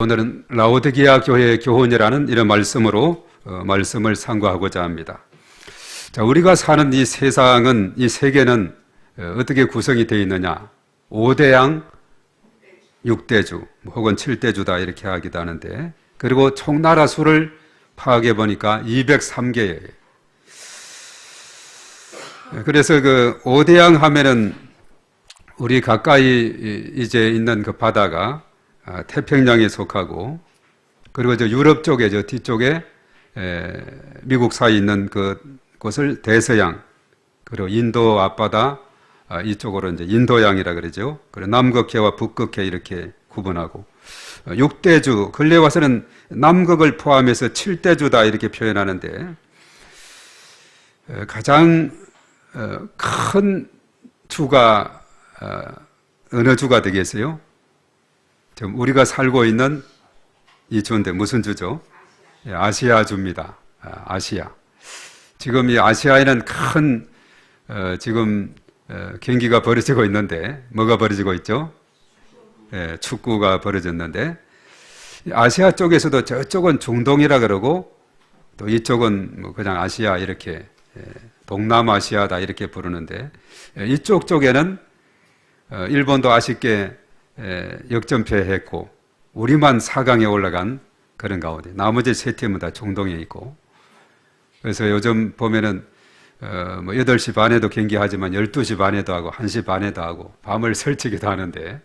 오늘은 라오디게아 교회의 교훈이라는 이런 말씀으로 말씀을 상고하고자 합니다. 자, 우리가 사는 이 세상은, 이 세계는 어떻게 구성이 되어 있느냐? 5대양 6대주 혹은 7대주다 이렇게 하기도 하는데, 그리고 총 나라 수를 파악해 보니까 203개예요. 그래서 그 5대양 하면은 우리 가까이 이제 있는 그 바다가 태평양에 속하고, 그리고 저 유럽 쪽에, 저 뒤쪽에 미국 사이에 있는 그곳을 대서양, 그리고 인도 앞바다 이쪽으로 이제 인도양이라 그러죠. 그리고 남극해와 북극해 이렇게 구분하고, 6대주, 근래 와서는 남극을 포함해서 7대주다 이렇게 표현하는데, 가장 큰 주가 어느 주가 되겠어요? 지금 우리가 살고 있는 이 주인데 무슨 주죠? 아시아주입니다. 아시아. 지금 이 아시아에는 큰 지금 경기가 벌어지고 있는데, 뭐가 벌어지고 있죠? 축구가 벌어졌는데, 아시아 쪽에서도 저쪽은 중동이라 그러고, 또 이쪽은 뭐 그냥 아시아 이렇게 동남아시아다 이렇게 부르는데, 이쪽 쪽에는 일본도 아쉽게 역전패했고 우리만 4강에 올라간 그런 가운데, 나머지 세 팀은 다 중동에 있고, 그래서 요즘 보면은 뭐 8시 반에도 경기하지만 12시 반에도 하고 1시 반에도 하고 밤을 설치기도 하는데,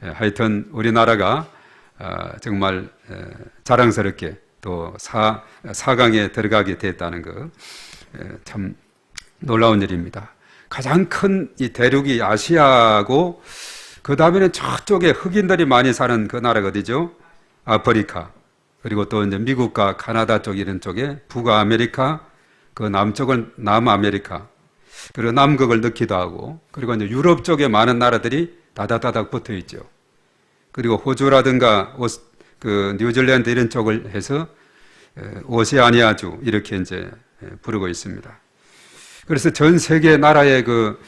하여튼 우리나라가 정말 자랑스럽게 또 4강에 들어가게 됐다는 거 참 놀라운 일입니다. 가장 큰 이 대륙이 아시아고, 그 다음에는 저쪽에 흑인들이 많이 사는 그 나라가 어디죠? 아프리카. 그리고 또 이제 미국과 카나다 쪽 이런 쪽에 북아메리카, 그 남쪽은 남아메리카, 그리고 남극을 넣기도 하고, 그리고 이제 유럽 쪽에 많은 나라들이 다닥다닥 붙어 있죠. 그리고 호주라든가 그 뉴질랜드 이런 쪽을 해서 오세아니아주 이렇게 이제 부르고 있습니다. 그래서 전 세계 나라의 그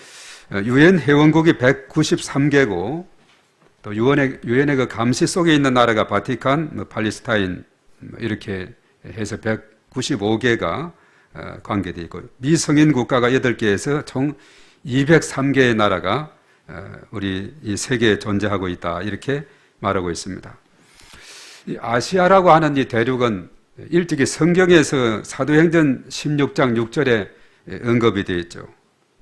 유엔 회원국이 193개고, 또 유엔의 그 감시 속에 있는 나라가 바티칸, 팔레스타인 이렇게 해서 195개가 관계되어 있고, 미성인 국가가 8개에서 총 203개의 나라가 우리 이 세계에 존재하고 있다 이렇게 말하고 있습니다. 이 아시아라고 하는 이 대륙은 일찍이 성경에서 사도행전 16장 6절에 언급이 되어 있죠.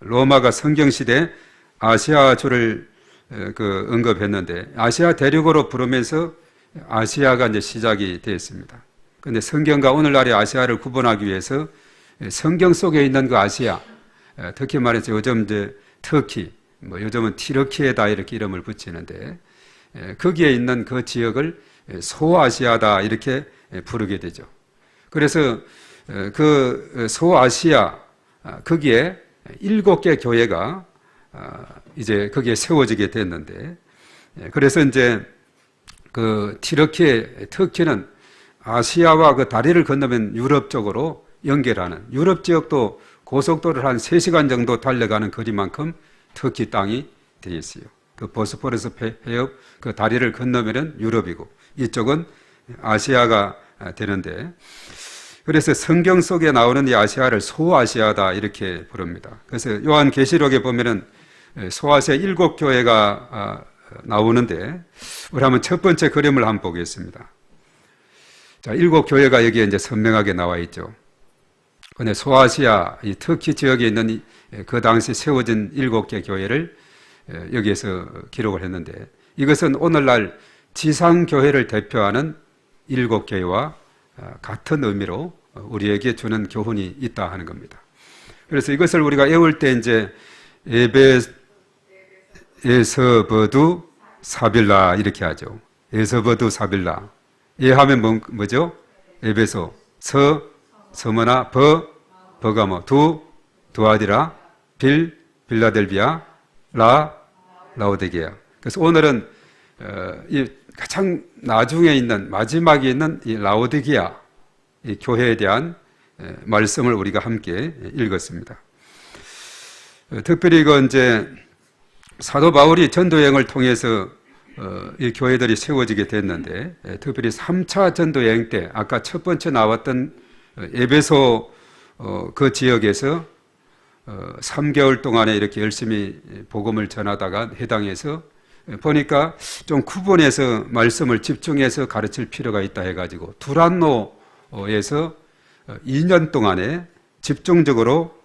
로마가 성경시대 아시아주를 언급했는데, 아시아 대륙으로 부르면서 아시아가 이제 시작이 되었습니다. 그런데 성경과 오늘날의 아시아를 구분하기 위해서 성경 속에 있는 그 아시아, 특히 말해서 요즘 이제 터키, 뭐 요즘은 티르키에다 이렇게 이름을 붙이는데, 거기에 있는 그 지역을 소아시아다 이렇게 부르게 되죠. 그래서 그 소아시아, 거기에 7개 교회가 이제 거기에 세워지게 됐는데, 그래서 이제 그 터키는 아시아와 그 다리를 건너면 유럽 쪽으로 연결하는, 유럽 지역도 고속도로를 한 3시간 정도 달려가는 거리만큼 터키 땅이 되어 있어요. 그 보스포러스 해협 그 다리를 건너면은 유럽이고, 이쪽은 아시아가 되는데, 그래서 성경 속에 나오는 이 아시아를 소아시아다 이렇게 부릅니다. 그래서 요한계시록에 보면은 소아시아 7교회가 나오는데, 우리 한번 첫 번째 그림을 한번 보겠습니다. 자, 7교회가 여기에 이제 선명하게 나와 있죠. 근데 소아시아, 이 터키 지역에 있는 그 당시 세워진 7개 교회를 여기에서 기록을 했는데, 이것은 오늘날 지상교회를 대표하는 7교회와 같은 의미로 우리에게 주는 교훈이 있다 하는 겁니다. 그래서 이것을 우리가 외울 때 이제 에서버두 사빌라 이렇게 하죠. 에서버두 사빌라. 예 하면 뭐죠? 에베소. 서머나, 버가모. 두아디라, 빌라델비아, 라오디게아. 그래서 오늘은 이 가장 나중에 있는, 마지막에 있는 이 라오디게아 이 교회에 대한 말씀을 우리가 함께 읽었습니다. 특별히 이제 사도 바울이 전도 여행을 통해서 이 교회들이 세워지게 됐는데, 특별히 3차 전도 여행 때 아까 첫 번째 나왔던 에베소 그 지역에서 3개월 동안에 이렇게 열심히 복음을 전하다가 해당해서 보니까 좀 구분해서 말씀을 집중해서 가르칠 필요가 있다 해가지고 두란노에서 2년 동안에 집중적으로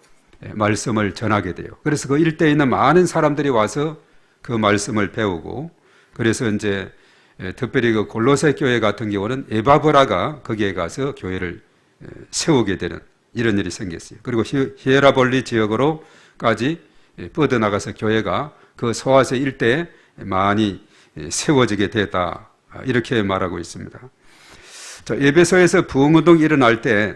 말씀을 전하게 돼요. 그래서 그 일대에 있는 많은 사람들이 와서 그 말씀을 배우고, 그래서 이제 특별히 그 골로새 교회 같은 경우는 에바브라가 거기에 가서 교회를 세우게 되는 이런 일이 생겼어요. 그리고 히에라볼리 지역으로까지 뻗어나가서 교회가 그 소아세 일대에 많이 세워지게 됐다, 이렇게 말하고 있습니다. 자, 에베소에서 부흥운동이 일어날 때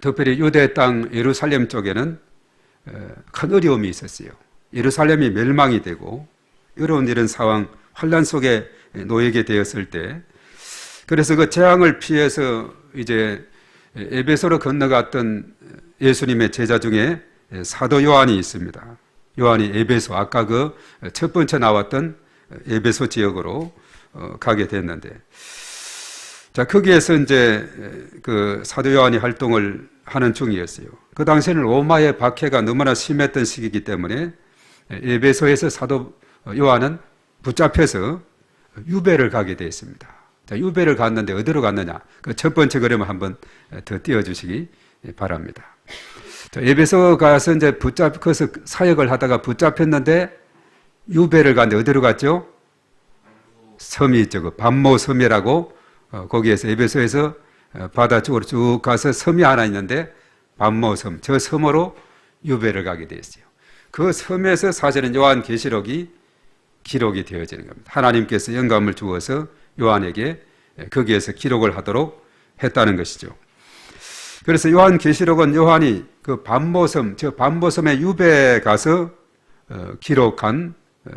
특별히 유대 땅 예루살렘 쪽에는 큰 어려움이 있었어요. 예루살렘이 멸망이 되고 어려운 이런 상황, 환란 속에 놓이게 되었을 때, 그래서 그 재앙을 피해서 이제 에베소로 건너갔던 예수님의 제자 중에 사도 요한이 있습니다. 요한이 에베소, 아까 그 첫 번째 나왔던 에베소 지역으로 가게 됐는데, 자, 거기에서 이제 그 사도 요한이 활동을 하는 중이었어요. 그 당시에는 로마의 박해가 너무나 심했던 시기이기 때문에 에베소에서 사도 요한은 붙잡혀서 유배를 가게 되었습니다. 자, 유배를 갔는데 어디로 갔느냐? 그 첫 번째 그림을 한번 더 띄워주시기 바랍니다. 자, 에베소 가서 이제 붙잡혀서 사역을 하다가 붙잡혔는데 유배를 갔는데 어디로 갔죠? 섬이 있죠. 그 반모 섬이라고, 거기에서 에베소에서 바다 쪽으로 쭉 가서 섬이 하나 있는데 반모 섬, 저 섬으로 유배를 가게 되었어요. 그 섬에서 사실은 요한계시록이 기록이 되어지는 겁니다. 하나님께서 영감을 주어서 요한에게 거기에서 기록을 하도록 했다는 것이죠. 그래서 요한계시록은 요한이 그 반모섬, 저 반모섬의 유배에 가서 기록한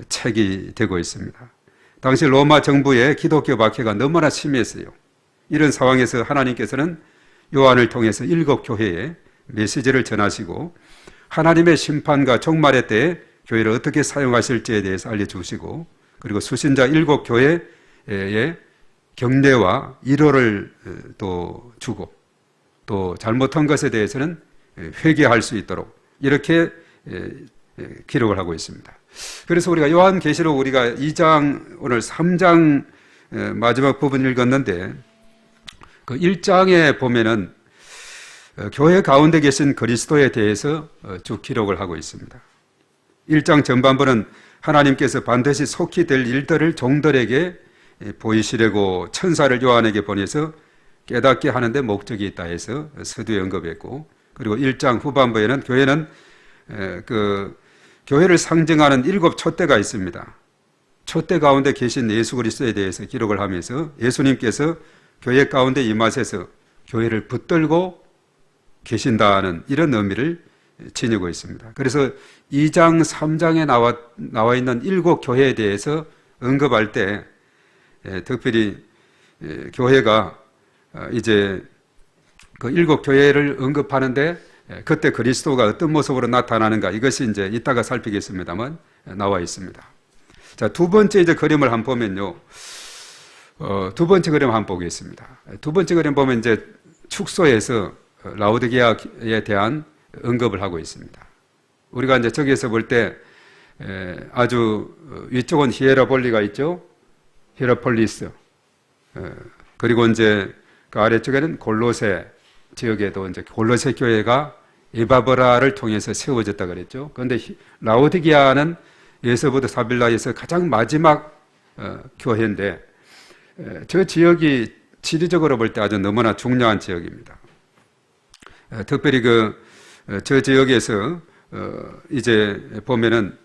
책이 되고 있습니다. 당시 로마 정부의 기독교 박해가 너무나 심했어요. 이런 상황에서 하나님께서는 요한을 통해서 7교회에 메시지를 전하시고 하나님의 심판과 종말의 때에 교회를 어떻게 사용하실지에 대해서 알려주시고, 그리고 수신자 7교회에 격려와 위로를 또 주고, 또 잘못한 것에 대해서는 회개할 수 있도록 이렇게 기록을 하고 있습니다. 그래서 우리가 요한계시록 우리가 2장, 오늘 3장 마지막 부분 읽었는데, 그 1장에 보면은 교회 가운데 계신 그리스도에 대해서 쭉 기록을 하고 있습니다. 1장 전반부는 하나님께서 반드시 속히 될 일들을 종들에게 보이시려고 천사를 요한에게 보내서 깨닫게 하는데 목적이 있다 해서 서두에 언급했고, 그리고 1장 후반부에는 교회는 그 교회를 상징하는 7 촛대가 있습니다. 촛대 가운데 계신 예수 그리스도에 대해서 기록을 하면서 예수님께서 교회 가운데 임하셔서 교회를 붙들고 계신다는 이런 의미를 지니고 있습니다. 그래서 2장, 3장에 나와 있는 7 교회에 대해서 언급할 때 특별히 교회가 이제 그 7 교회를 언급하는데 그때 그리스도가 어떤 모습으로 나타나는가, 이것이 이제 이따가 살피겠습니다만 나와 있습니다. 자, 두 번째 이제 그림을 한번 보면요. 두 번째 그림 한번 보겠습니다. 두 번째 그림 보면 이제 축소에서 라오디게아에 대한 언급을 하고 있습니다. 우리가 이제 저기에서 볼 때 아주 위쪽은 히에라볼리가 있죠. 히에라폴리스. 그리고 이제 그 아래쪽에는 골로새 지역에도 이제 골로새 교회가 에바브라를 통해서 세워졌다 그랬죠. 그런데 라오디게아는 예서부터 사빌라에서 가장 마지막 교회인데, 저 지역이 지리적으로 볼 때 아주 너무나 중요한 지역입니다. 특별히 저 지역에서 이제 보면은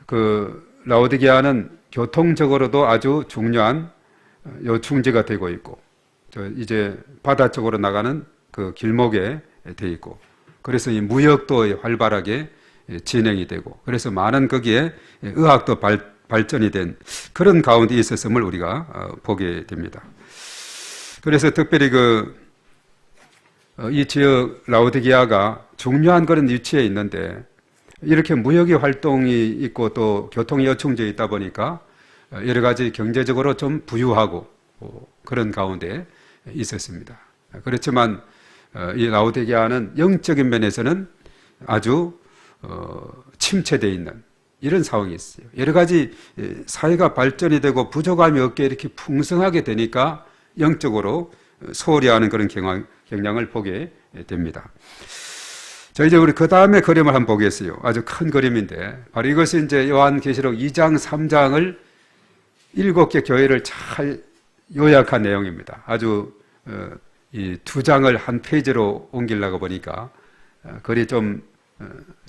그 라오디게아는 교통적으로도 아주 중요한 요충지가 되고 있고, 이제 바다 쪽으로 나가는 그 길목에 돼 있고, 그래서 이 무역도 활발하게 진행이 되고, 그래서 많은 거기에 의학도 발전이 된 그런 가운데 있었음을 우리가 보게 됩니다. 그래서 특별히 이 지역 라오디게아가 중요한 그런 위치에 있는데, 이렇게 무역의 활동이 있고 또 교통이 요충지에 있다 보니까 여러 가지 경제적으로 좀 부유하고 그런 가운데 있었습니다. 그렇지만 이 라오디게아는 영적인 면에서는 아주 침체되어 있는 이런 상황이 있어요. 여러 가지 사회가 발전이 되고 부족함이 없게 이렇게 풍성하게 되니까 영적으로 소홀히 하는 그런 경향을 보게 됩니다. 자, 이제 우리 그 다음에 그림을 한번 보겠어요. 아주 큰 그림인데, 바로 이것이 이제 요한계시록 2장, 3장을 7개 교회를 잘 요약한 내용입니다. 아주 이 2장을 한 페이지로 옮기려고 보니까 글이 좀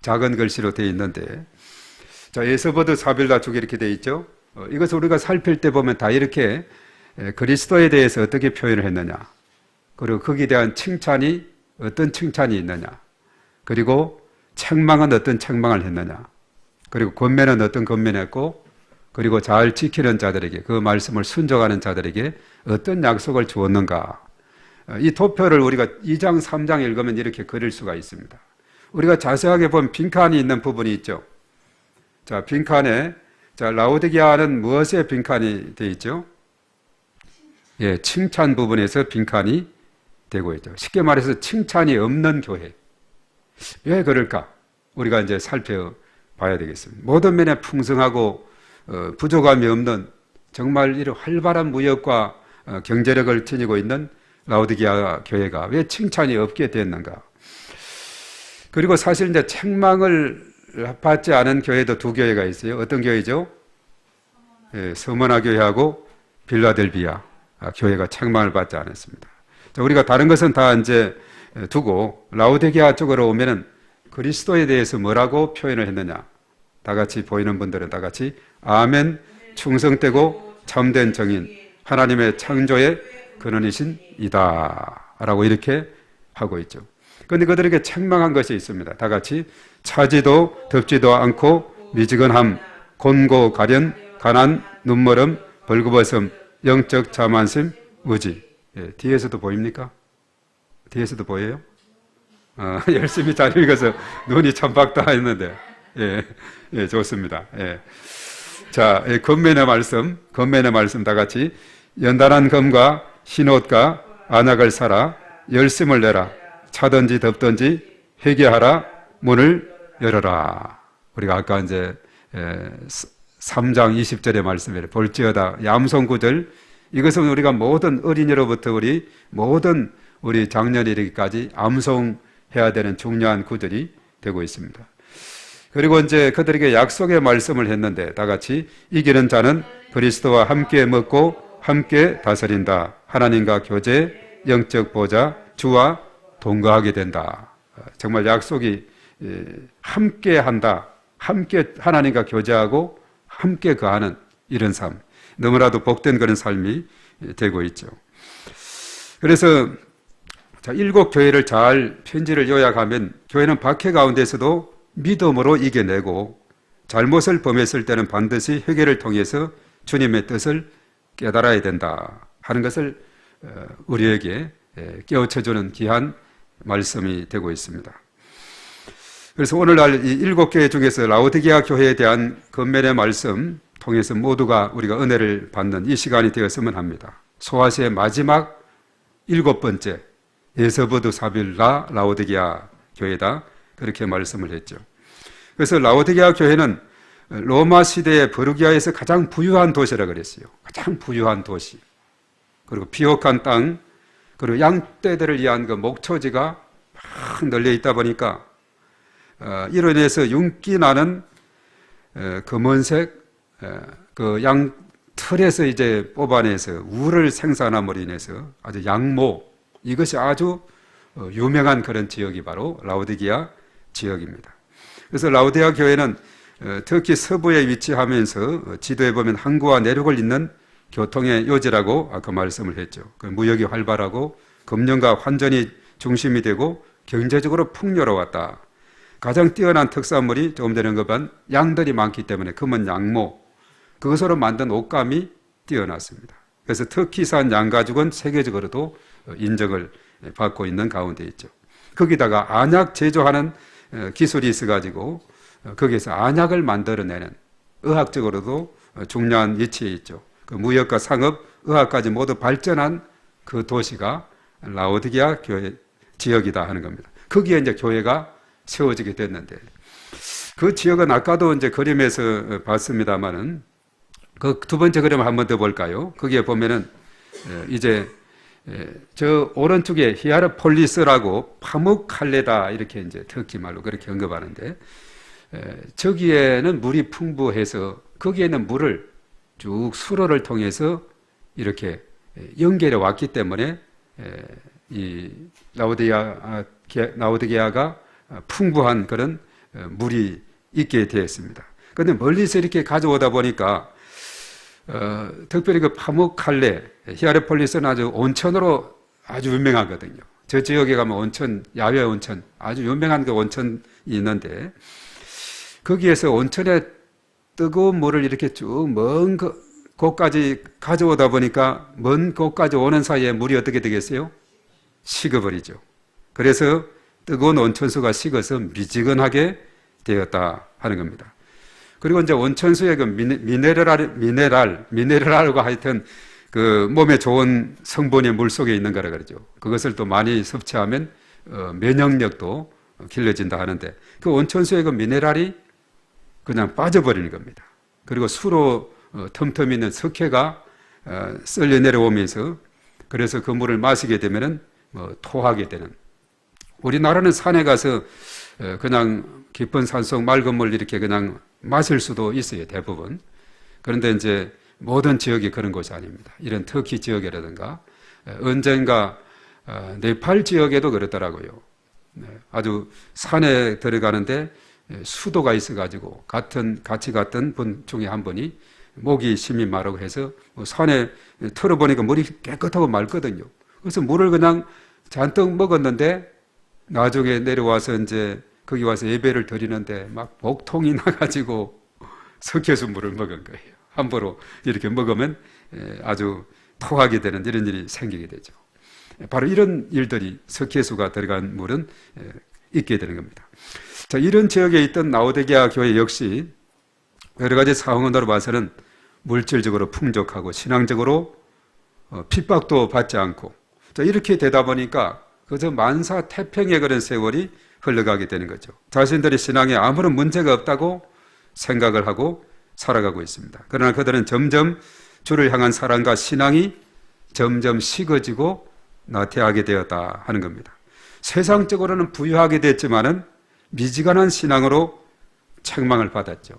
작은 글씨로 되어 있는데, 자, 에서버드 사빌라 쪽에 이렇게 되어 있죠. 이것을 우리가 살필 때 보면 다 이렇게 그리스도에 대해서 어떻게 표현을 했느냐, 그리고 거기에 대한 칭찬이 어떤 칭찬이 있느냐, 그리고 책망은 어떤 책망을 했느냐, 그리고 권면은 어떤 권면을 했고, 그리고 잘 지키는 자들에게, 그 말씀을 순종하는 자들에게 어떤 약속을 주었는가. 이 도표를 우리가 2장, 3장 읽으면 이렇게 그릴 수가 있습니다. 우리가 자세하게 보면 빈칸이 있는 부분이 있죠. 자, 빈칸에, 자, 라오디게아는 무엇에 빈칸이 되어 있죠? 예, 칭찬 부분에서 빈칸이 되고 있죠. 쉽게 말해서 칭찬이 없는 교회. 왜 그럴까? 우리가 이제 살펴봐야 되겠습니다. 모든 면에 풍성하고 부족함이 없는 정말 이런 활발한 무역과 경제력을 지니고 있는 라오디게아 교회가 왜 칭찬이 없게 됐는가? 그리고 사실 이제 책망을 받지 않은 교회도 두 교회가 있어요. 어떤 교회죠? 예, 서머나 교회하고 빌라델비아 교회가 책망을 받지 않았습니다. 자, 우리가 다른 것은 다 이제 두고 라오디게아 쪽으로 오면은 그리스도에 대해서 뭐라고 표현을 했느냐? 다 같이 보이는 분들은 다 같이 아멘, 충성되고 참된 정인, 하나님의 창조의 근원이신 이다 라고 이렇게 하고 있죠. 그런데 그들에게 책망한 것이 있습니다. 다 같이 차지도 덥지도 않고 미지근함, 곤고 가련, 가난, 눈멀음, 벌거벗음, 영적 자만심, 의지. 예, 뒤에서도 보입니까? 뒤에서도 보여요? 열심히 잘 읽어서 눈이 참박다 했는데, 예, 예, 좋습니다. 예. 자, 권면의 말씀 다 같이 연단한 검과 흰옷과 안약을 사라, 열심을 내라, 차든지 덥든지 회개하라, 문을 열어라. 우리가 아까 이제 3장 20절의 말씀에 볼지어다 얌송 구절, 이것은 우리가 모든 어린이로부터 모든 우리 장년 이르기까지 암송해야 되는 중요한 구절이 되고 있습니다. 그리고 이제 그들에게 약속의 말씀을 했는데 다 같이 이기는 자는 그리스도와 함께 먹고 함께 다스린다. 하나님과 교제, 영적 보좌, 주와 동거하게 된다. 정말 약속이 함께 한다. 함께 하나님과 교제하고 함께 거하는 이런 삶. 너무나도 복된 그런 삶이 되고 있죠. 그래서 자, 7교회를 잘 편지를 요약하면 교회는 박해 가운데서도 믿음으로 이겨내고 잘못을 범했을 때는 반드시 회개를 통해서 주님의 뜻을 깨달아야 된다 하는 것을 우리에게 깨우쳐주는 귀한 말씀이 되고 있습니다. 그래서 오늘날 이 7교회 중에서 라오디게아 교회에 대한 권면의 말씀 통해서 모두가 우리가 은혜를 받는 이 시간이 되었으면 합니다. 소아시의 마지막 7번째 에서버드 사빌라 라오디게아 교회다, 그렇게 말씀을 했죠. 그래서 라오디게아 교회는 로마 시대의 버르기아에서 가장 부유한 도시라 그랬어요. 가장 부유한 도시. 그리고 비옥한 땅, 그리고 양떼들을 위한 그 목초지가 막 널려 있다 보니까 이로 인해서 윤기 나는 검은색 그 양 틀에서 이제 뽑아내서 우를 생산함으로 인해서 아주 양모, 이것이 아주 유명한 그런 지역이 바로 라오디게아 지역입니다. 그래서 라오디게아 교회는 특히 서부에 위치하면서 지도에 보면 항구와 내륙을 잇는 교통의 요지라고 아까 말씀을 했죠. 무역이 활발하고 금융과 환전이 중심이 되고 경제적으로 풍요로웠다. 가장 뛰어난 특산물이 조금 전에 언급한 양들이 많기 때문에 금은 양모, 그것으로 만든 옷감이 뛰어났습니다. 그래서 터키산 양가죽은 세계적으로도 인정을 받고 있는 가운데 있죠. 거기다가 안약 제조하는 기술이 있어가지고 거기에서 안약을 만들어내는, 의학적으로도 중요한 위치에 있죠. 그 무역과 상업, 의학까지 모두 발전한 그 도시가 라오디게아 교회 지역이다 하는 겁니다. 거기에 이제 교회가 세워지게 됐는데, 그 지역은 아까도 이제 그림에서 봤습니다만은, 그 두 번째 그림을 한 번 더 볼까요? 거기에 보면은 이제 저 오른쪽에 히아르폴리스라고 파묵칼레다 이렇게 이제 터키 말로 그렇게 언급하는데, 저기에는 물이 풍부해서 거기에는 물을 쭉 수로를 통해서 이렇게 연결해 왔기 때문에 이 라오디게아가 풍부한 그런 물이 있게 되었습니다. 그런데 멀리서 이렇게 가져오다 보니까 특별히 그 파묵칼레, 히아르폴리스는 아주 온천으로 아주 유명하거든요. 저 지역에 가면 온천, 야외 온천, 아주 유명한 그 온천이 있는데, 거기에서 온천에 뜨거운 물을 이렇게 쭉 먼 곳까지 가져오다 보니까 먼 곳까지 오는 사이에 물이 어떻게 되겠어요? 식어버리죠. 그래서 뜨거운 온천수가 식어서 미지근하게 되었다 하는 겁니다. 그리고 이제 온천수에 그 미네랄과 하여튼 그 몸에 좋은 성분이 물 속에 있는 거라 그러죠. 그것을 또 많이 섭취하면 면역력도 길러진다 하는데, 그 온천수에 그 미네랄이 그냥 빠져버리는 겁니다. 그리고 수로 틈틈 있는 석회가 썰려 내려오면서, 그래서 그 물을 마시게 되면은 토하게 되는. 우리나라는 산에 가서 그냥 깊은 산속 맑은 물 이렇게 그냥 마실 수도 있어요, 대부분. 그런데 이제 모든 지역이 그런 곳이 아닙니다. 이런 터키 지역이라든가 언젠가 네팔 지역에도 그렇더라고요. 아주 산에 들어가는데 수도가 있어가지고 같이 갔던 분 중에 한 분이 목이 심히 마르고 해서 산에 털어보니까 물이 깨끗하고 맑거든요. 그래서 물을 그냥 잔뜩 먹었는데 나중에 내려와서 이제 거기 와서 예배를 드리는데 막 복통이 나가지고 석회수 물을 먹은 거예요. 함부로 이렇게 먹으면 아주 토하게 되는 이런 일이 생기게 되죠. 바로 이런 일들이 석회수가 들어간 물은 있게 되는 겁니다. 자, 이런 지역에 있던 라오디게아 교회 역시 여러 가지 상황으로 봐서는 물질적으로 풍족하고 신앙적으로 핍박도 받지 않고, 자, 이렇게 되다 보니까 그저 만사 태평의 그런 세월이 흘러가게 되는 거죠. 자신들의 신앙에 아무런 문제가 없다고 생각을 하고 살아가고 있습니다. 그러나 그들은 점점 주를 향한 사랑과 신앙이 점점 식어지고 나태하게 되었다 하는 겁니다. 세상적으로는 부유하게 됐지만은 미지근한 신앙으로 책망을 받았죠.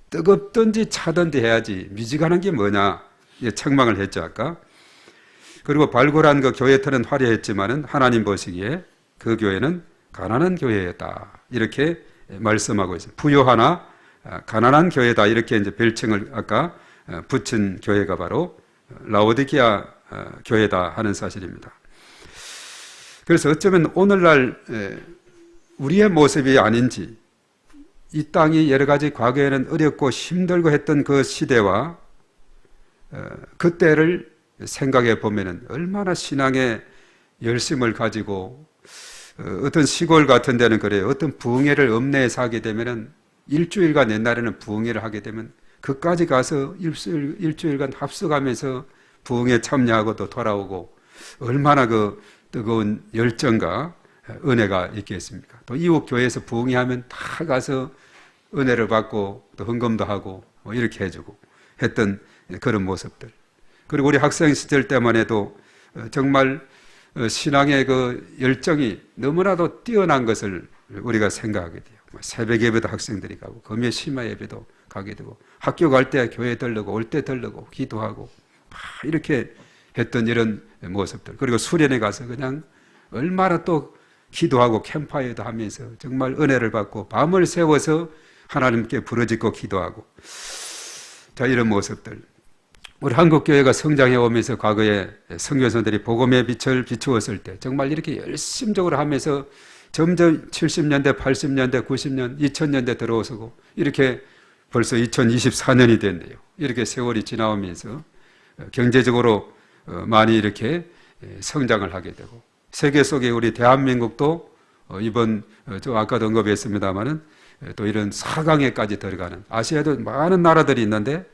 뜨겁든지 차든지 해야지 미지근한 게 뭐냐, 책망을 했죠 아까. 그리고 발굴한 그 교회터는 화려했지만은 하나님 보시기에 그 교회는 가난한 교회였다 이렇게 말씀하고 있습니다. 부유하나 가난한 교회다 이렇게 이제 별칭을 아까 붙인 교회가 바로 라오디게아 교회다 하는 사실입니다. 그래서 어쩌면 오늘날 우리의 모습이 아닌지, 이 땅이 여러 가지 과거에는 어렵고 힘들고 했던 그 시대와 그때를 생각해 보면은 얼마나 신앙의 열심을 가지고, 어떤 시골 같은 데는 그래요. 어떤 부흥회를 읍내에서 하게 되면은 일주일간, 옛날에는 부흥회를 하게 되면 그까지 가서 일주일간 합숙하면서 부흥회 참여하고 또 돌아오고, 얼마나 그 뜨거운 열정과 은혜가 있겠습니까? 또 이웃 교회에서 부흥회 하면 다 가서 은혜를 받고 또 헌금도 하고 이렇게 해주고 했던 그런 모습들. 그리고 우리 학생 시절 때만 해도 정말 신앙의 그 열정이 너무나도 뛰어난 것을 우리가 생각하게 돼요. 새벽 예배도 학생들이 가고, 금요 심야 예배도 가게 되고, 학교 갈 때 교회 들르고, 올 때 들르고, 기도하고, 이렇게 했던 이런 모습들. 그리고 수련회 가서 그냥 얼마나 또 기도하고 캠파이어도 하면서 정말 은혜를 받고 밤을 새워서 하나님께 부르짖고 기도하고, 자, 이런 모습들. 우리 한국교회가 성장해 오면서 과거에 선교사들이 복음의 빛을 비추었을 때 정말 이렇게 열심적으로 하면서 점점 70년대, 80년대, 90년, 2000년대 들어오고 이렇게 벌써 2024년이 됐네요. 이렇게 세월이 지나오면서 경제적으로 많이 이렇게 성장을 하게 되고, 세계 속에 우리 대한민국도 이번 저 아까도 언급했습니다마는 또 이런 4강에까지 들어가는, 아시아도 많은 나라들이 있는데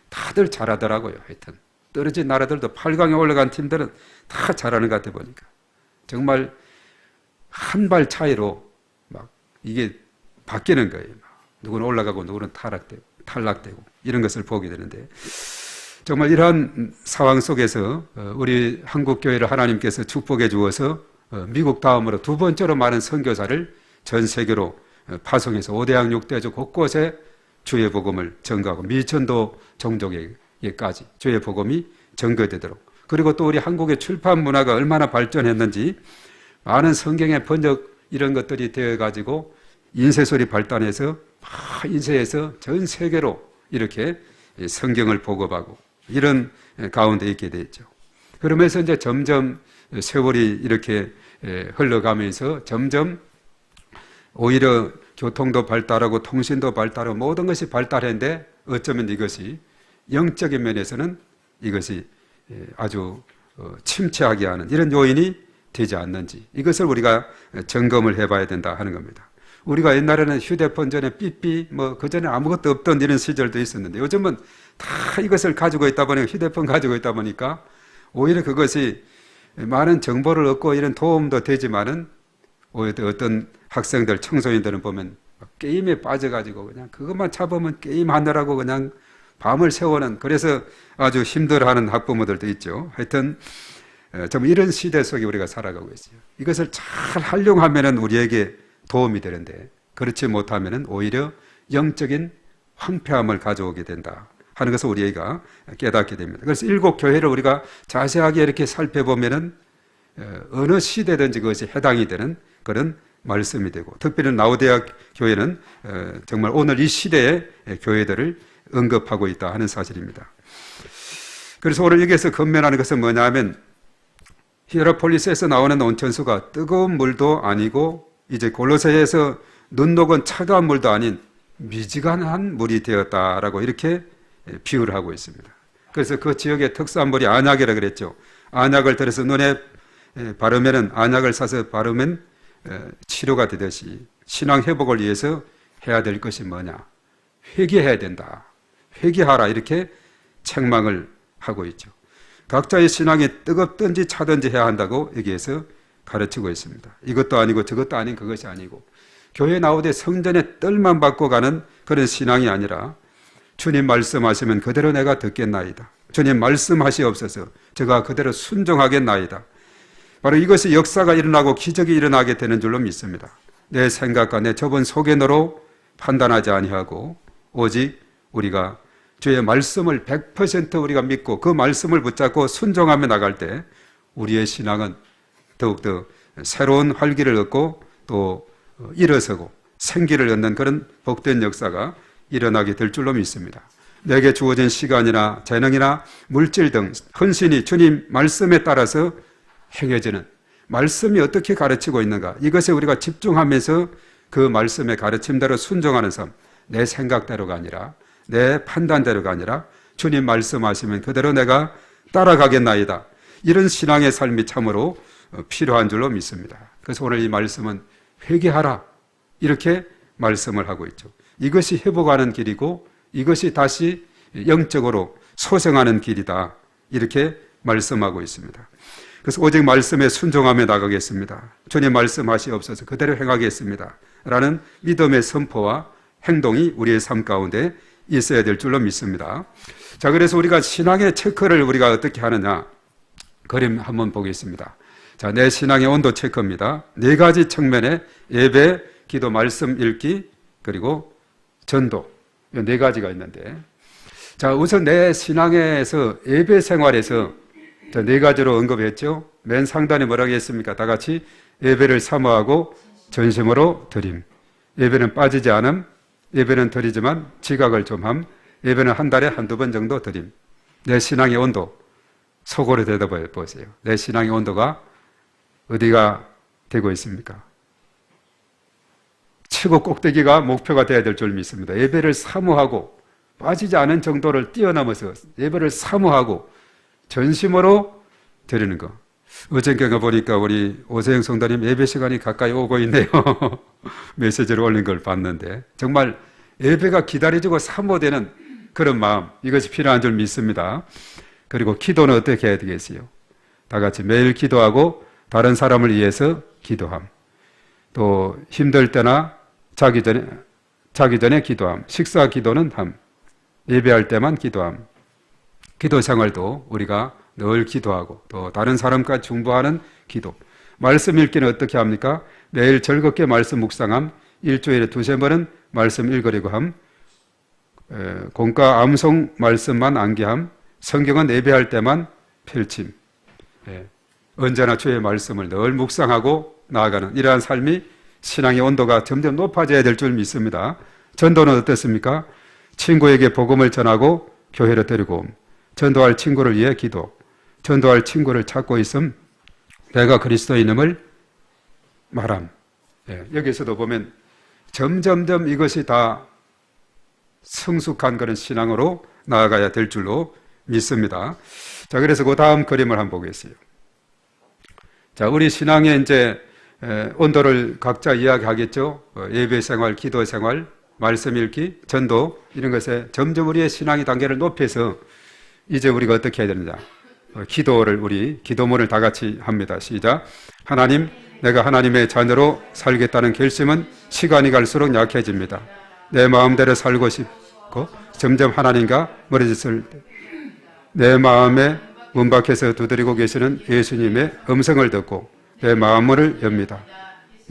다들 잘하더라고요. 하여튼 떨어진 나라들도 8강에 올라간 팀들은 다 잘하는 것 같아 보니까 정말 한 발 차이로 막 이게 바뀌는 거예요. 누구는 올라가고 누구는 탈락되고 이런 것을 보게 되는데 정말 이러한 상황 속에서 우리 한국교회를 하나님께서 축복해 주어서 미국 다음으로 두 번째로 많은 선교사를 전 세계로 파송해서 5대양 6대주 곳곳에 주의 복음을 전가하고 미천도 종족에게까지 주의 복음이 전거되도록 그리고 또 우리 한국의 출판 문화가 얼마나 발전했는지 많은 성경의 번역 이런 것들이 되어가지고 인쇄소리 발달해서 인쇄해서 전 세계로 이렇게 성경을 보급하고 이런 가운데 있게 됐죠. 그러면서 이제 점점 세월이 이렇게 흘러가면서 점점 오히려 교통도 발달하고 통신도 발달하고 모든 것이 발달했는데 어쩌면 이것이 영적인 면에서는 이것이 아주 침체하게 하는 이런 요인이 되지 않는지 이것을 우리가 점검을 해봐야 된다 하는 겁니다. 우리가 옛날에는 휴대폰 전에 삐삐 그전에 아무것도 없던 이런 시절도 있었는데 요즘은 다 이것을 가지고 있다 보니까 휴대폰 가지고 있다 보니까 오히려 그것이 많은 정보를 얻고 이런 도움도 되지만은 오히려 어떤 학생들 청소년들은 보면 게임에 빠져가지고 그냥 그것만 잡으면 게임 하느라고 그냥 밤을 새우는 그래서 아주 힘들어하는 학부모들도 있죠. 하여튼 좀 이런 시대 속에 우리가 살아가고 있어요. 이것을 잘 활용하면은 우리에게 도움이 되는데 그렇지 못하면은 오히려 영적인 황폐함을 가져오게 된다 하는 것을 우리가 깨닫게 됩니다. 그래서 7교회를 우리가 자세하게 이렇게 살펴보면은 어느 시대든지 그것이 해당이 되는 그런 말씀이 되고 특별히 라오디게아 교회는 정말 오늘 이 시대의 교회들을 언급하고 있다 하는 사실입니다. 그래서 오늘 여기에서 건면하는 것은 뭐냐면 히에라폴리스에서 나오는 온천수가 뜨거운 물도 아니고 이제 골로새에서 눈 녹은 차가운 물도 아닌 미지근한 물이 되었다라고 이렇게 비유를 하고 있습니다. 그래서 그 지역의 특산물이 안약이라 그랬죠. 안약을 들어서 눈에 바르면은 안약을 사서 바르면 치료가 되듯이 신앙 회복을 위해서 해야 될 것이 뭐냐? 회개해야 된다. 회개하라 이렇게 책망을 하고 있죠. 각자의 신앙이 뜨겁든지 차든지 해야 한다고 여기에서 가르치고 있습니다. 이것도 아니고 저것도 아닌 그것이 아니고 교회 나오되 성전에 뜰만 받고 가는 그런 신앙이 아니라 주님 말씀하시면 그대로 내가 듣겠나이다. 주님 말씀하시옵소서 제가 그대로 순종하겠나이다. 바로 이것이 역사가 일어나고 기적이 일어나게 되는 줄로 믿습니다. 내 생각과 내 좁은 소견으로 판단하지 아니하고 오직 우리가 주의 말씀을 100% 우리가 믿고 그 말씀을 붙잡고 순종하며 나갈 때 우리의 신앙은 더욱더 새로운 활기를 얻고 또 일어서고 생기를 얻는 그런 복된 역사가 일어나게 될 줄로 믿습니다. 내게 주어진 시간이나 재능이나 물질 등 헌신이 주님 말씀에 따라서 행해지는 말씀이 어떻게 가르치고 있는가 이것에 우리가 집중하면서 그 말씀의 가르침대로 순종하는 삶 내 생각대로가 아니라 내 판단대로가 아니라 주님 말씀하시면 그대로 내가 따라가겠나이다. 이런 신앙의 삶이 참으로 필요한 줄로 믿습니다. 그래서 오늘 이 말씀은 회개하라 이렇게 말씀을 하고 있죠. 이것이 회복하는 길이고 이것이 다시 영적으로 소생하는 길이다 이렇게 말씀하고 있습니다. 그래서 오직 말씀에 순종하며 나가겠습니다. 주님 말씀하시옵소서 그대로 행하겠습니다 라는 믿음의 선포와 행동이 우리의 삶 가운데 있어야 될 줄로 믿습니다. 자, 그래서 우리가 신앙의 체크를 우리가 어떻게 하느냐 그림 한번 보겠습니다. 자, 내 신앙의 온도 체크입니다. 4가지 측면에 예배, 기도, 말씀 읽기 그리고 전도 4가지가 있는데 자, 우선 내 신앙에서 예배 생활에서 4가지로 언급했죠. 맨 상단에 뭐라고 했습니까? 다 같이 예배를 사모하고 전심으로 드림. 예배는 빠지지 않음. 예배는 드리지만 지각을 좀 함. 예배는 한 달에 한두 번 정도 드림. 내 신앙의 온도 속으로 대답해 보세요. 내 신앙의 온도가 어디가 되고 있습니까? 최고 꼭대기가 목표가 되어야 될 줄 믿습니다. 예배를 사모하고 빠지지 않은 정도를 뛰어넘어서 예배를 사모하고 전심으로 드리는 거. 어젠가 보니까 우리 오세영 성도님 예배 시간이 가까이 오고 있네요. 메시지를 올린 걸 봤는데 정말 예배가 기다려지고 사모되는 그런 마음, 이것이 필요한 줄 믿습니다. 그리고 기도는 어떻게 해야 되겠어요? 다 같이 매일 기도하고 다른 사람을 위해서 기도함. 또 힘들 때나 자기 전에 기도함. 식사 기도는 함. 예배할 때만 기도함. 기도 생활도 우리가 늘 기도하고 또 다른 사람과 중보하는 기도. 말씀 읽기는 어떻게 합니까? 매일 즐겁게 말씀 묵상함. 일주일에 2-3번은 말씀 읽으려고 함. 공과 암송 말씀만 암기함. 성경은 예배할 때만 펼침. 언제나 주의 말씀을 늘 묵상하고 나아가는 이러한 삶이 신앙의 온도가 점점 높아져야 될 줄 믿습니다. 전도는 어떻습니까? 친구에게 복음을 전하고 교회로 데리고 옴. 전도할 친구를 위해 기도. 전도할 친구를 찾고 있음. 내가 그리스도인임을 말함. 여기서도 보면 점점점 이것이 다 성숙한 그런 신앙으로 나아가야 될 줄로 믿습니다. 자, 그래서 그 다음 그림을 한번 보겠어요. 자, 우리 신앙의 이제 온도를 각자 이야기하겠죠. 예배 생활, 기도 생활, 말씀 읽기, 전도 이런 것에 점점 우리의 신앙의 단계를 높여서 이제 우리가 어떻게 해야 되느냐. 기도를 우리 기도문을 다 같이 합니다. 시작. 하나님, 내가 하나님의 자녀로 살겠다는 결심은 시간이 갈수록 약해집니다. 내 마음대로 살고 싶고 점점 하나님과 멀어졌을 때 내 마음에 문 밖에서 두드리고 계시는 예수님의 음성을 듣고 내 마음을 엽니다.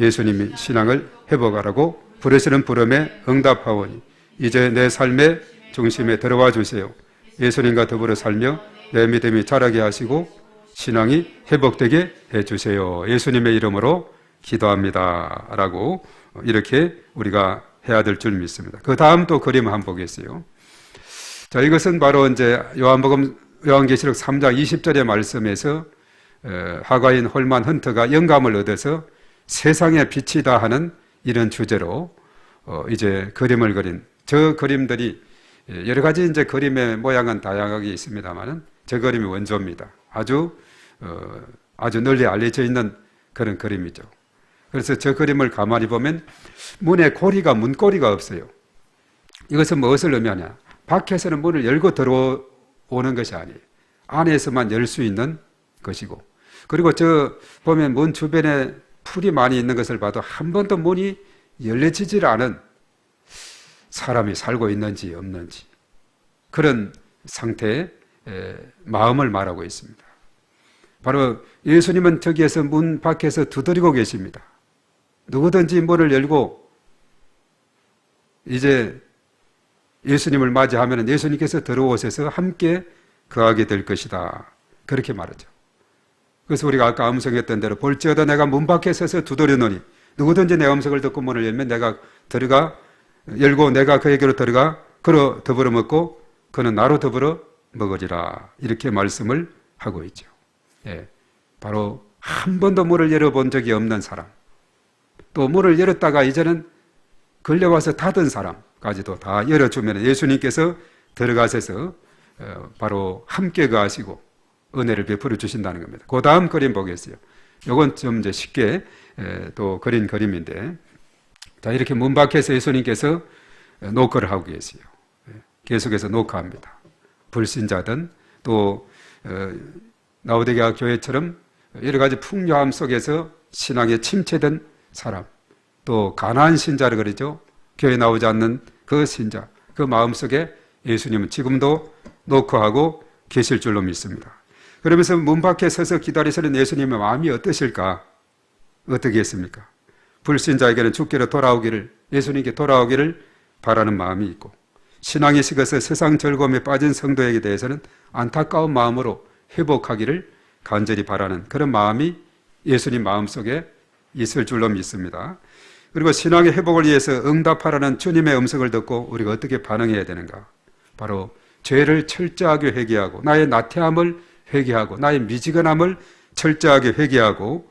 예수님이 신앙을 회복하라고 부르시는 부름에 응답하오니 이제 내 삶의 중심에 들어와 주세요. 예수님과 더불어 살며 내 믿음이 자라게 하시고 신앙이 회복되게 해주세요. 예수님의 이름으로 기도합니다. 라고 이렇게 우리가 해야 될 줄 믿습니다. 그 다음 또 그림 한번 보겠어요. 자, 이것은 바로 이제 요한계시록 3장 20절의 말씀에서 하가인 홀만 헌터가 영감을 얻어서 세상의 빛이다 하는 이런 주제로 이제 그림을 그린 저 그림들이 여러 가지 이제 그림의 모양은 다양하게 있습니다만은 저 그림이 원조입니다. 아주 널리 알려져 있는 그런 그림이죠. 그래서 저 그림을 가만히 보면 문에 문고리가 없어요. 이것은 무엇을 의미하냐? 밖에서는 문을 열고 들어오는 것이 아니에요. 안에서만 열 수 있는 것이고, 그리고 저 보면 문 주변에 풀이 많이 있는 것을 봐도 한 번도 문이 열려지질 않은 사람이 살고 있는지 없는지 그런 상태의 마음을 말하고 있습니다. 바로 예수님은 저기에서 문 밖에서 두드리고 계십니다. 누구든지 문을 열고 이제 예수님을 맞이하면 예수님께서 들어오셔서 함께 거하게 될 것이다. 그렇게 말하죠. 그래서 우리가 아까 암송했던 대로 볼지어다 내가 문 밖에 서서 두드리노니 누구든지 내 음성을 듣고 문을 열면 내가 열고 내가 그에게로 들어가 그로 더불어 먹고 그는 나로 더불어 먹으리라. 이렇게 말씀을 하고 있죠. 바로 한 번도 문을 열어본 적이 없는 사람, 또 문을 열었다가 이제는 걸려와서 닫은 사람까지도 다 열어주면 예수님께서 들어가셔서 바로 함께 거하시고 은혜를 베풀어 주신다는 겁니다. 그 다음 그림 보겠어요. 이건 좀 이제 쉽게 또 그린 그림인데, 자, 이렇게 문 밖에서 예수님께서 노크를 하고 계세요. 계속해서 노크합니다. 불신자든 또 라오디게아 교회처럼 여러 가지 풍요함 속에서 신앙에 침체된 사람, 또 가난한 신자를 그러죠. 교회 나오지 않는 그 신자, 그 마음속에 예수님은 지금도 노크하고 계실 줄로 믿습니다. 그러면서 문 밖에 서서 기다리시는 예수님의 마음이 어떠실까? 어떻게 했습니까? 불신자에게는 주께로 돌아오기를, 예수님께 돌아오기를 바라는 마음이 있고, 신앙이 식어서 세상 즐거움에 빠진 성도에게 대해서는 안타까운 마음으로 회복하기를 간절히 바라는 그런 마음이 예수님 마음속에 있을 줄로 믿습니다. 그리고 신앙의 회복을 위해서 응답하라는 주님의 음성을 듣고 우리가 어떻게 반응해야 되는가? 바로 죄를 철저하게 회개하고 나의 나태함을 회개하고 나의 미지근함을 철저하게 회개하고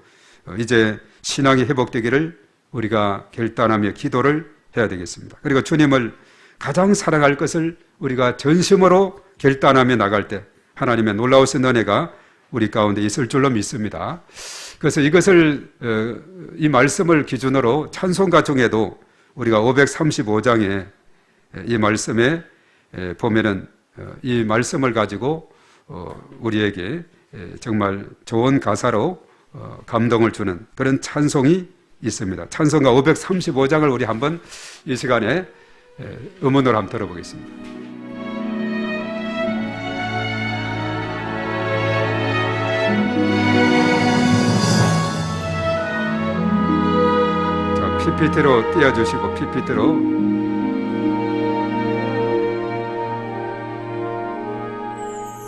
이제 신앙이 회복되기를 우리가 결단하며 기도를 해야 되겠습니다. 그리고 주님을 가장 사랑할 것을 우리가 전심으로 결단하며 나갈 때 하나님의 놀라우신 은혜가 우리 가운데 있을 줄로 믿습니다. 그래서 이것을 이 말씀을 기준으로 찬송가 중에도 우리가 535장에 이 말씀에 보면은 이 말씀을 가지고 우리에게 정말 좋은 가사로 감동을 주는 그런 찬송이 있습니다. 찬송가 535장을 우리 한번 이 시간에 음원으로 한번 들어보겠습니다. 자, PPT로 띄워주시고 PPT로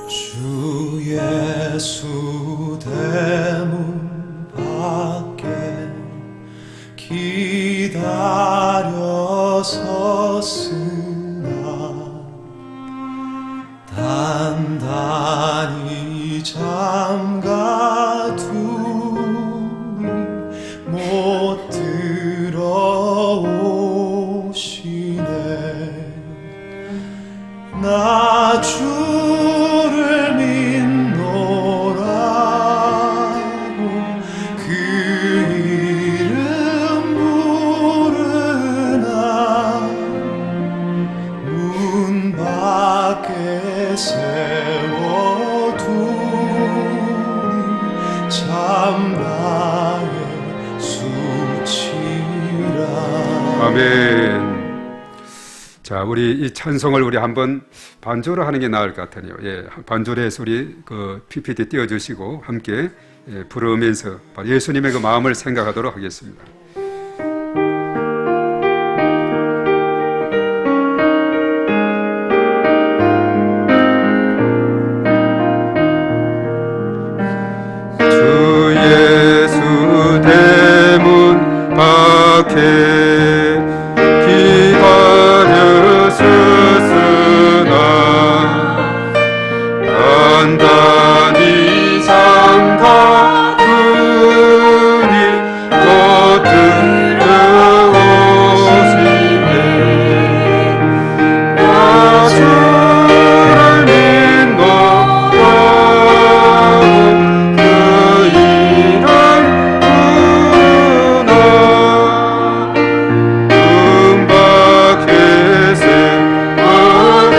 주 예수 대문 밖에 기다려 섰으나 단단히 잠가두니 못 들어오시네. 나 주를 믿노라고 그 이름 부르나 문 밖에 세워두니 참 나의 수치라. 아멘. 자, 우리 이 찬송을 우리 한번 반주로 하는 게 나을 것 같아요. 반주로 해서 우리 그 PPT 띄워주시고 함께 부르면서 예수님의 그 마음을 생각하도록 하겠습니다. 주 예수 대문 밖에 단단히 잠가두니 못 들어오시네. 나 주를 믿노라고 그 이름 부르나 문 밖에 세워두니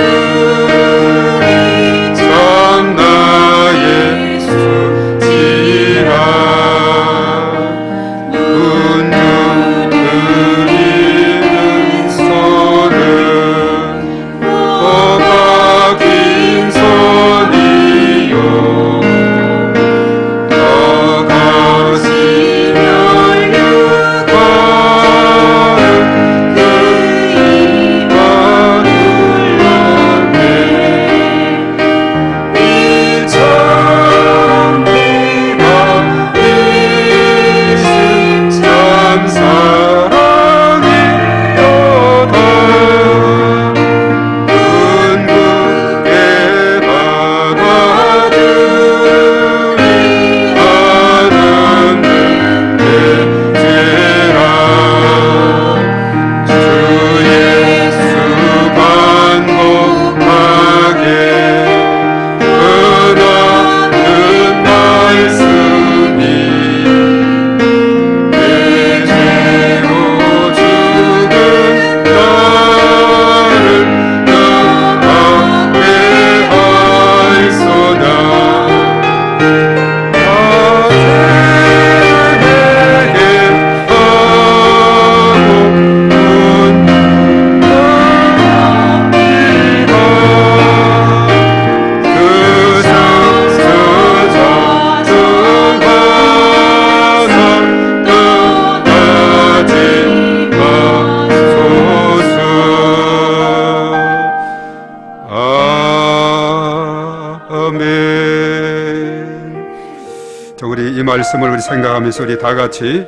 참 나의 수치라. 웃는 그리는 손은 뭐가 긴 손이요. 나가시면 육아는 그 입안 눌렀네. 참 사랑이로다. 은국에 받아들이 하나는 내 죄라. 주 예수 반복하게 은하는 말씀이 내 죄로 죽은 나를 나가게 하였소나. 나 죄에게 하고 문나이라. 그 상처 젖은 바다 떠나지 마소서. 아멘. 자, 우리 이 말씀을 우리 생각하면서 우리 다 같이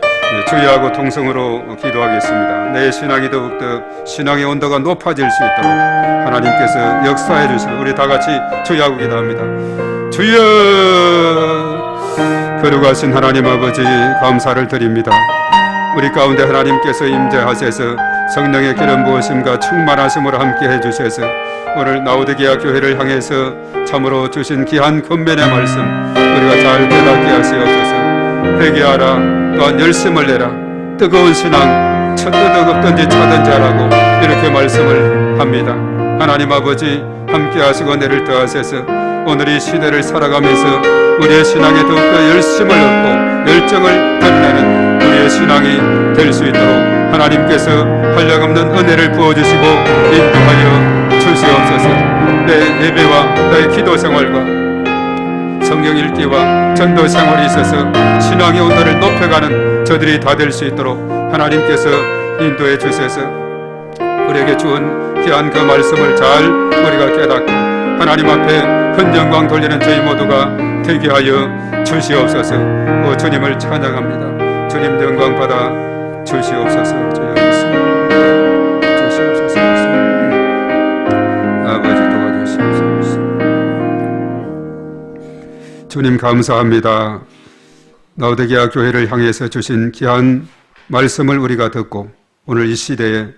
주의하고 통성으로 기도하겠습니다. 내 신앙이 더욱더 신앙의 온도가 높아질 수 있도록 하나님께서 역사해 주시고 우리 다 같이 주의하고 기도합니다. 주여, 거룩하신 하나님 아버지 감사를 드립니다. 우리 가운데 하나님께서 임재하셔서 성령의 기름 부으심과 충만하심으로 함께 해주셔서 오늘 라오디게아 교회를 향해서 참으로 주신 귀한 권면의 말씀 우리가 잘 깨닫게 하시옵소서. 회개하라, 또한 열심을 내라, 뜨거운 신앙 첫 뜨덕 없든지 차든지 하라고 이렇게 말씀을 합니다. 하나님 아버지 함께 하시고 은혜를 더하셔서 오늘 이 시대를 살아가면서 우리의 신앙에 더욱더 열심을 얻고 열정을 드러내는 우리의 신앙이 될 수 있도록 하나님께서 한량없는 은혜를 부어주시고 인도하여 주시옵소서. 내 예배와 나의 기도 생활과 성경 읽기와 전도 생활에 있어서 신앙의 온도를 높여가는 저들이 다 될 수 있도록 하나님께서 인도해 주셔서 우리에게 주은 귀한 그 말씀을 잘 우리가 깨닫고 하나님 앞에 큰 영광 돌리는 저희 모두가 되게 하여 주시옵소서. 주님을 찬양합니다. 주님 영광 받아 주시옵소서. 주여 주시옵소서. 아버지 도와주시옵소서. 주님 감사합니다. 라오디게아 교회를 향해서 주신 귀한 말씀을 우리가 듣고 오늘 이 시대에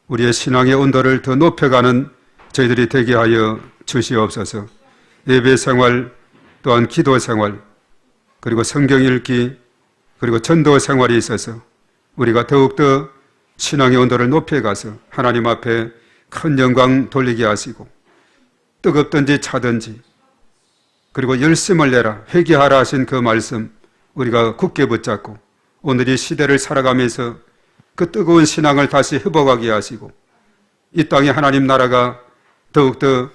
우리의 신앙의 온도를 더 높여가는 저희들이 되게 하여 주시옵소서. 예배 생활 또한 기도 생활 그리고 성경 읽기 그리고 전도 생활에 있어서 우리가 더욱더 신앙의 온도를 높여가서 하나님 앞에 큰 영광 돌리게 하시고 뜨겁든지 차든지 그리고 열심을 내라 회개하라 하신 그 말씀 우리가 굳게 붙잡고 오늘 이 시대를 살아가면서 그 뜨거운 신앙을 다시 회복하게 하시고 이 땅에 하나님 나라가 더욱더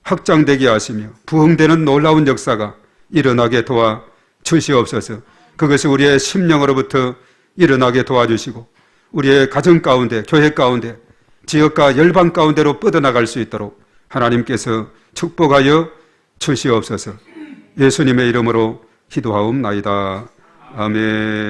확장되게 하시며 부흥되는 놀라운 역사가 일어나게 도와 주시옵소서. 그것이 우리의 심령으로부터 일어나게 도와주시고 우리의 가정 가운데 교회 가운데 지역과 열방 가운데로 뻗어나갈 수 있도록 하나님께서 축복하여 주시옵소서. 예수님의 이름으로 기도하옵나이다. 아멘.